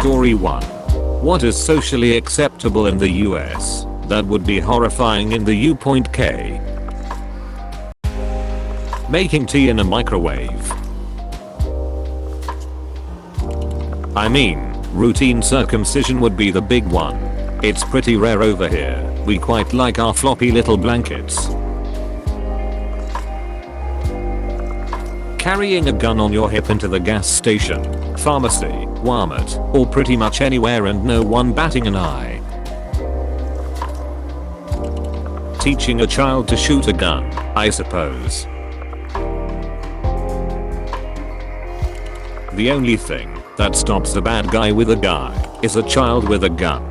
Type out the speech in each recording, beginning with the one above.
Story 1. What is socially acceptable in the US? That would be horrifying in the U.K. Making tea in a microwave. I mean, routine circumcision would be the big one. It's pretty rare over here. We quite like our floppy little blankets. Carrying a gun on your hip into the gas station, pharmacy, Walmart, or pretty much anywhere and no one batting an eye. Teaching a child to shoot a gun, I suppose. The only thing that stops a bad guy with a guy is a child with a gun.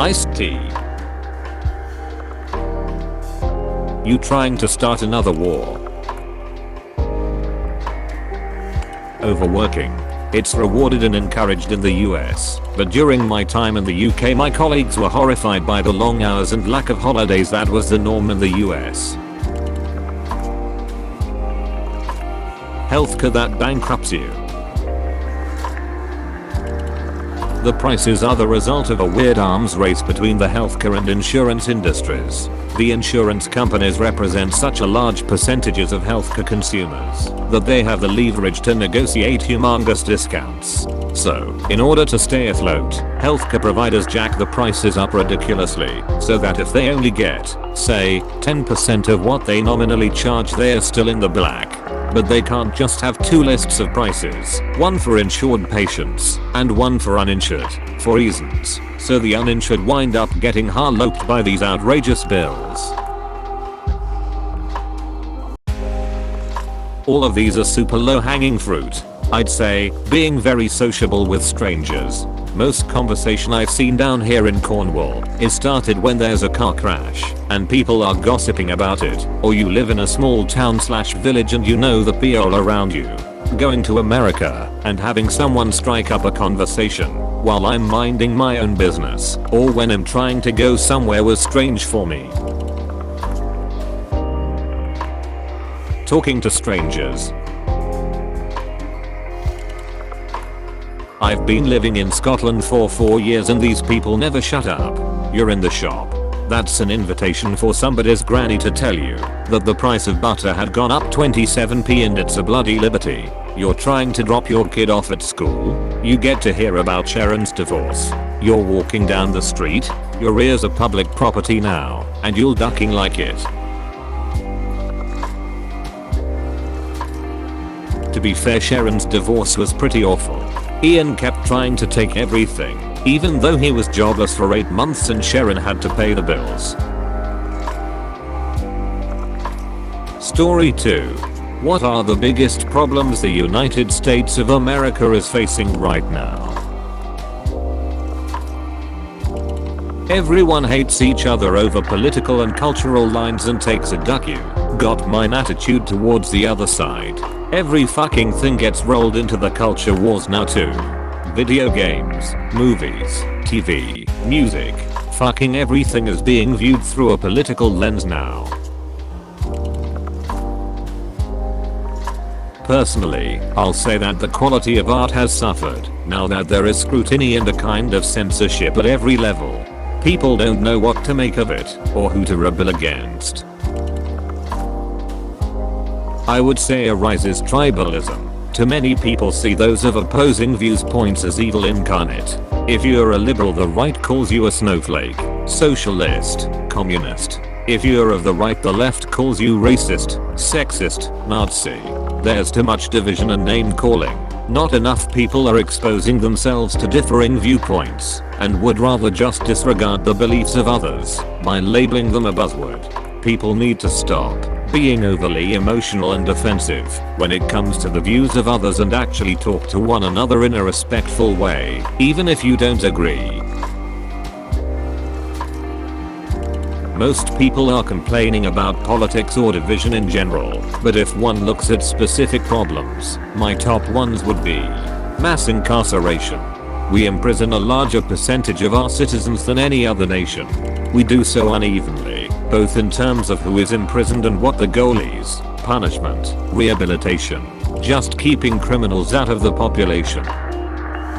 Iced tea. You trying to start another war? Overworking. It's rewarded and encouraged in the US, but during my time in the UK my colleagues were horrified by the long hours and lack of holidays that was the norm in the US. Healthcare that bankrupts you. The prices are the result of a weird arms race between the healthcare and insurance industries. The insurance companies represent such a large percentages of healthcare consumers that they have the leverage to negotiate humongous discounts. So, in order to stay afloat, healthcare providers jack the prices up ridiculously so that if they only get, say, 10% of what they nominally charge, they're still in the black. But they can't just have two lists of prices, one for insured patients and one for uninsured, for reasons. So the uninsured wind up getting harloped by these outrageous bills. All of these are super low hanging fruit. I'd say, being very sociable with strangers. Most conversation I've seen down here in Cornwall is started when there's a car crash and people are gossiping about it, or you live in a small town/village and you know the people around you. Going to America and having someone strike up a conversation while I'm minding my own business, or when I'm trying to go somewhere, was strange for me. Talking to strangers. I've been living in Scotland for 4 years and these people never shut up. You're in the shop. That's an invitation for somebody's granny to tell you that the price of butter had gone up 27p and it's a bloody liberty. You're trying to drop your kid off at school. You get to hear about Sharon's divorce. You're walking down the street. Your ears are public property now, and you're ducking like it. To be fair, Sharon's divorce was pretty awful. Ian kept trying to take everything, even though he was jobless for 8 months and Sharon had to pay the bills. Story 2. What are the biggest problems the United States of America is facing right now? Everyone hates each other over political and cultural lines and takes a duck you got mine attitude towards the other side. Every fucking thing gets rolled into the culture wars now too. Video games, movies, TV, music, fucking everything is being viewed through a political lens now. Personally, I'll say that the quality of art has suffered now that there is scrutiny and a kind of censorship at every level. People don't know what to make of it or who to rebel against. I would say arises tribalism. Too many people see those of opposing viewpoints as evil incarnate. If you're a liberal, the right calls you a snowflake, socialist, communist. If you're of the right, the left calls you racist, sexist, Nazi. There's too much division and name calling. Not enough people are exposing themselves to differing viewpoints and would rather just disregard the beliefs of others by labeling them a buzzword. People need to stop being overly emotional and defensive when it comes to the views of others and actually talk to one another in a respectful way, even if you don't agree. Most people are complaining about politics or division in general, but if one looks at specific problems, my top ones would be mass incarceration. We imprison a larger percentage of our citizens than any other nation. We do so unevenly, both in terms of who is imprisoned and what the goal is. punishment, rehabilitation, just keeping criminals out of the population.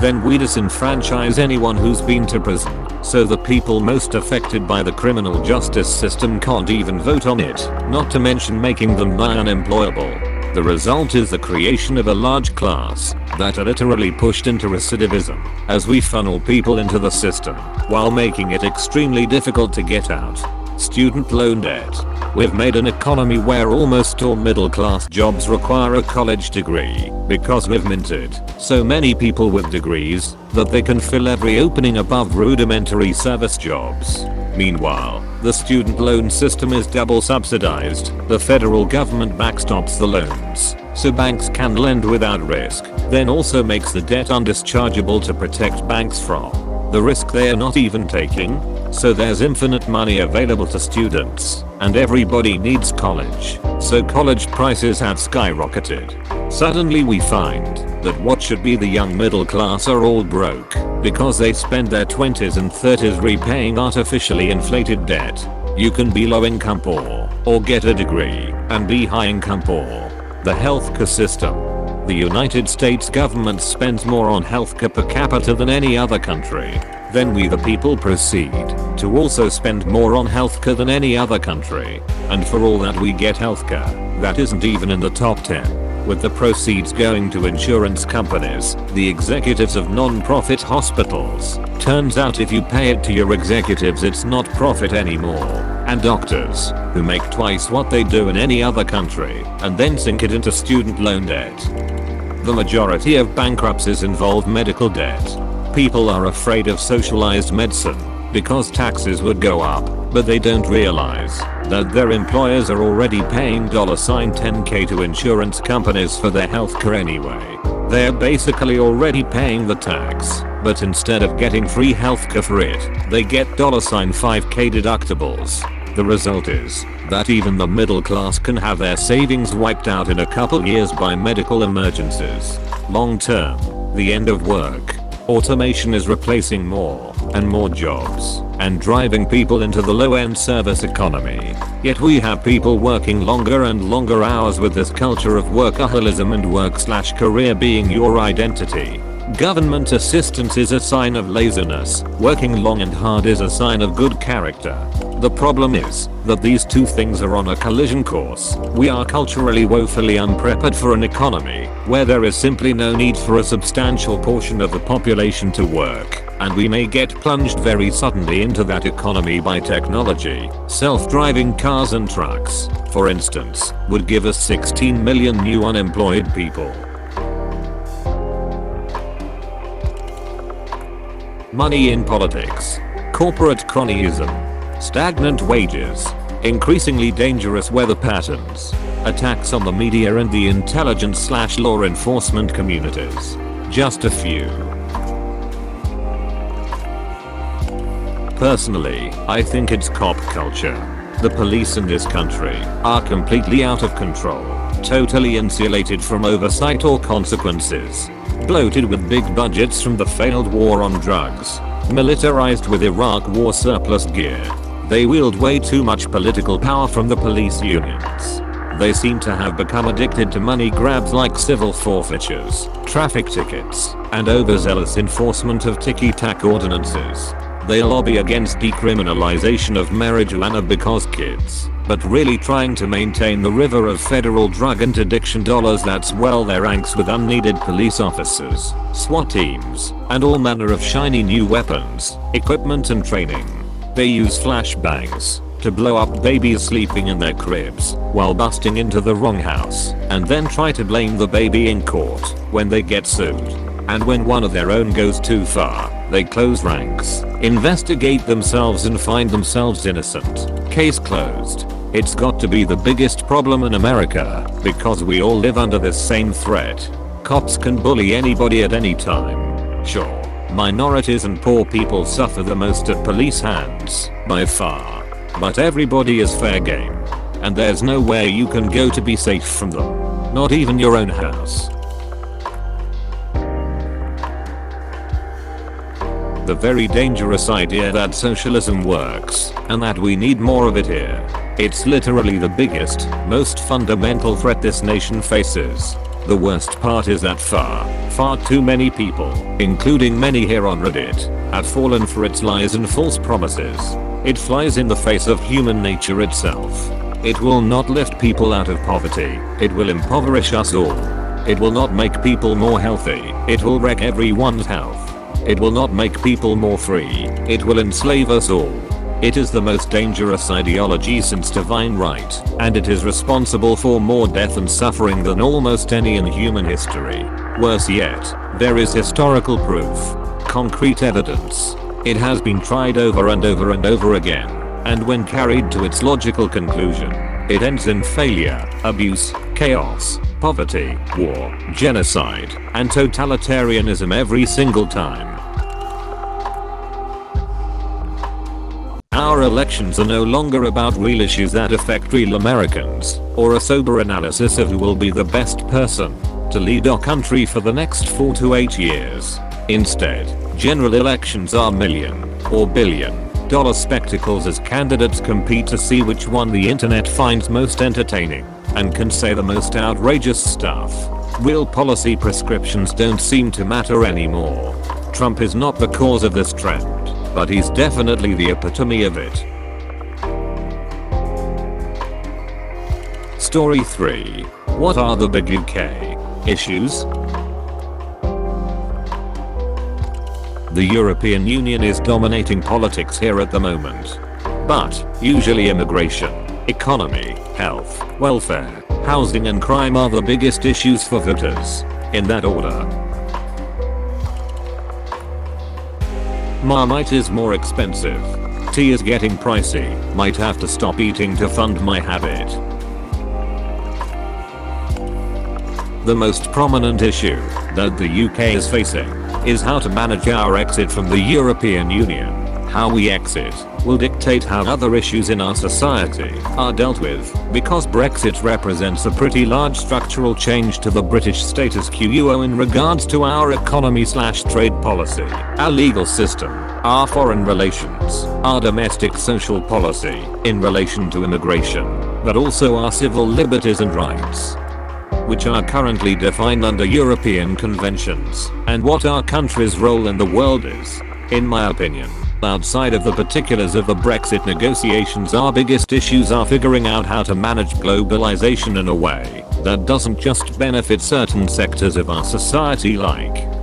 Then we disenfranchise anyone who's been to prison, so the people most affected by the criminal justice system can't even vote on it, not to mention making them nigh unemployable. The result is the creation of a large class that are literally pushed into recidivism as we funnel people into the system while making it extremely difficult to get out. Student loan debt. We've made an economy where almost all middle class jobs require a college degree because we've minted so many people with degrees that they can fill every opening above rudimentary service jobs. Meanwhile, the student loan system is double subsidized. The federal government backstops the loans, so banks can lend without risk, then also makes the debt undischargeable to protect banks from the risk they are not even taking. So there's infinite money available to students, and everybody needs college, so college prices have skyrocketed. Suddenly we find that what should be the young middle class are all broke because they spend their 20s and 30s repaying artificially inflated debt. You can be low income poor, or get a degree and be high income poor. The healthcare system. The United States government spends more on healthcare per capita than any other country. Then we the people proceed to also spend more on healthcare than any other country. And for all that we get healthcare that isn't even in the top 10. With the proceeds going to insurance companies, the executives of non-profit hospitals. Turns out if you pay it to your executives it's not profit anymore. And doctors, who make twice what they do in any other country, and then sink it into student loan debt. The majority of bankruptcies involve medical debt. People are afraid of socialized medicine because taxes would go up, but they don't realize that their employers are already paying $10K to insurance companies for their healthcare anyway. They're basically already paying the tax, but instead of getting free healthcare for it, they get $5K deductibles. The result is that even the middle class can have their savings wiped out in a couple years by medical emergencies. Long term, the end of work. Automation is replacing more and more jobs and driving people into the low-end service economy. Yet we have people working longer and longer hours with this culture of workaholism and work/career being your identity. Government assistance is a sign of laziness. Working long and hard is a sign of good character. The problem is that these two things are on a collision course. We are culturally woefully unprepared for an economy where there is simply no need for a substantial portion of the population to work, and we may get plunged very suddenly into that economy by technology. Self-driving cars and trucks, for instance, would give us 16 million new unemployed people. Money in politics. Corporate cronyism. Stagnant wages. Increasingly dangerous weather patterns. Attacks on the media and the intelligence/law enforcement communities. Just a few. Personally, I think it's cop culture. The police in this country are completely out of control, totally insulated from oversight or consequences. Bloated with big budgets from the failed war on drugs. Militarized with Iraq war surplus gear. They wield way too much political power from the police unions. They seem to have become addicted to money grabs like civil forfeitures, traffic tickets, and overzealous enforcement of ticky-tack ordinances. They lobby against decriminalization of marijuana because kids, but really trying to maintain the river of federal drug interdiction dollars that swell their ranks with unneeded police officers, SWAT teams, and all manner of shiny new weapons, equipment and training. They use flashbangs to blow up babies sleeping in their cribs while busting into the wrong house, and then try to blame the baby in court when they get sued. And when one of their own goes too far, they close ranks, investigate themselves and find themselves innocent. Case closed. It's got to be the biggest problem in America because we all live under this same threat. Cops can bully anybody at any time. Sure, minorities and poor people suffer the most at police hands, by far. But everybody is fair game. And there's nowhere you can go to be safe from them. Not even your own house. The very dangerous idea that socialism works, and that we need more of it here. It's literally the biggest, most fundamental threat this nation faces. The worst part is that far too many people, including many here on Reddit, have fallen for its lies and false promises. It flies in the face of human nature itself. It will not lift people out of poverty. It will impoverish us all. It will not make people more healthy. It will wreck everyone's health. It will not make people more free. It will enslave us all. It is the most dangerous ideology since divine right, and it is responsible for more death and suffering than almost any in human history. Worse yet, there is historical proof. Concrete evidence. It has been tried over and over and over again, and when carried to its logical conclusion, it ends in failure, abuse, chaos, poverty, war, genocide, and totalitarianism every single time. Our elections are no longer about real issues that affect real Americans, or a sober analysis of who will be the best person to lead our country for the next 4 to 8 years. Instead, general elections are million or billion-dollar spectacles as candidates compete to see which one the internet finds most entertaining and can say the most outrageous stuff. Real policy prescriptions don't seem to matter anymore. Trump is not the cause of this trend, but he's definitely the epitome of it. Story 3. What are the big UK issues? The European Union is dominating politics here at the moment. But, usually immigration, economy, health, welfare, housing and crime are the biggest issues for voters. In that order. Marmite is more expensive. Tea is getting pricey. Might have to stop eating to fund my habit. The most prominent issue that the UK is facing is how to manage our exit from the European Union. How we exit will dictate how other issues in our society are dealt with, because Brexit represents a pretty large structural change to the British status quo in regards to our economy/trade policy, our legal system, our foreign relations, our domestic social policy in relation to immigration, but also our civil liberties and rights, which are currently defined under European conventions, and what our country's role in the world is. In my opinion, outside of the particulars of the Brexit negotiations, our biggest issues are figuring out how to manage globalization in a way that doesn't just benefit certain sectors of our society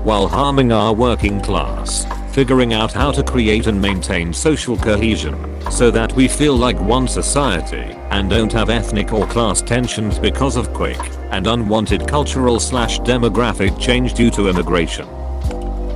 while harming our working class. Figuring out how to create and maintain social cohesion so that we feel like one society and don't have ethnic or class tensions because of quick and unwanted cultural/demographic change due to immigration.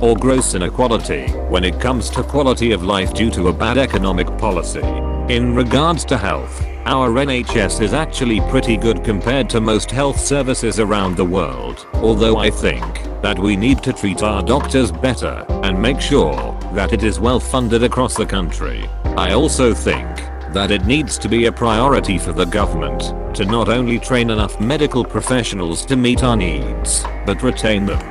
Or gross inequality when it comes to quality of life due to a bad economic policy. In regards to health, our NHS is actually pretty good compared to most health services around the world, although I think that we need to treat our doctors better and make sure that it is well funded across the country. I also think that it needs to be a priority for the government to not only train enough medical professionals to meet our needs, but retain them.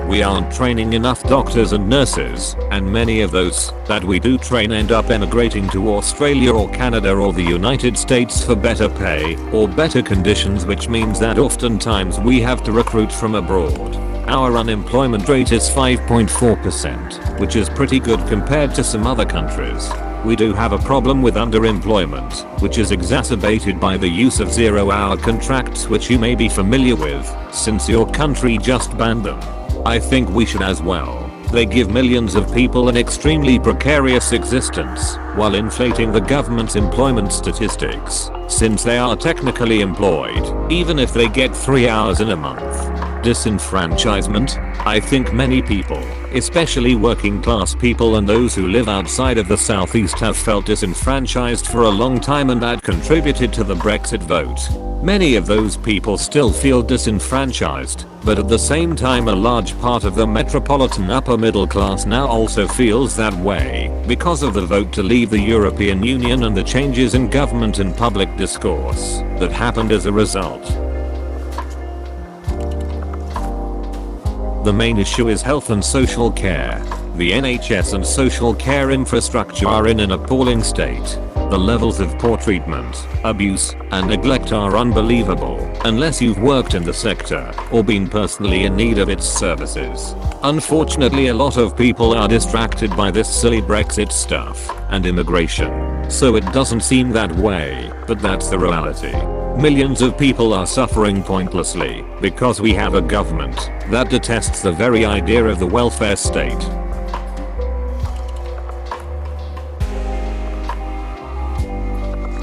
We aren't training enough doctors and nurses, and many of those that we do train end up emigrating to Australia or Canada or the United States for better pay or better conditions, which means that oftentimes we have to recruit from abroad. Our unemployment rate is 5.4%, which is pretty good compared to some other countries. We do have a problem with underemployment, which is exacerbated by the use of 0-hour contracts, which you may be familiar with, since your country just banned them. I think we should as well. They give millions of people an extremely precarious existence while inflating the government's employment statistics, since they are technically employed, even if they get 3 hours in a month. Disenfranchisement? I think many people, especially working class people and those who live outside of the southeast, have felt disenfranchised for a long time, and that contributed to the Brexit vote. Many of those people still feel disenfranchised, but at the same time a large part of the metropolitan upper middle class now also feels that way because of the vote to leave the European Union and the changes in government and public discourse that happened as a result. The main issue is health and social care. The NHS and social care infrastructure are in an appalling state. The levels of poor treatment, abuse, and neglect are unbelievable, unless you've worked in the sector or been personally in need of its services. Unfortunately, a lot of people are distracted by this silly Brexit stuff and immigration, so it doesn't seem that way, but that's the reality. Millions of people are suffering pointlessly because we have a government that detests the very idea of the welfare state.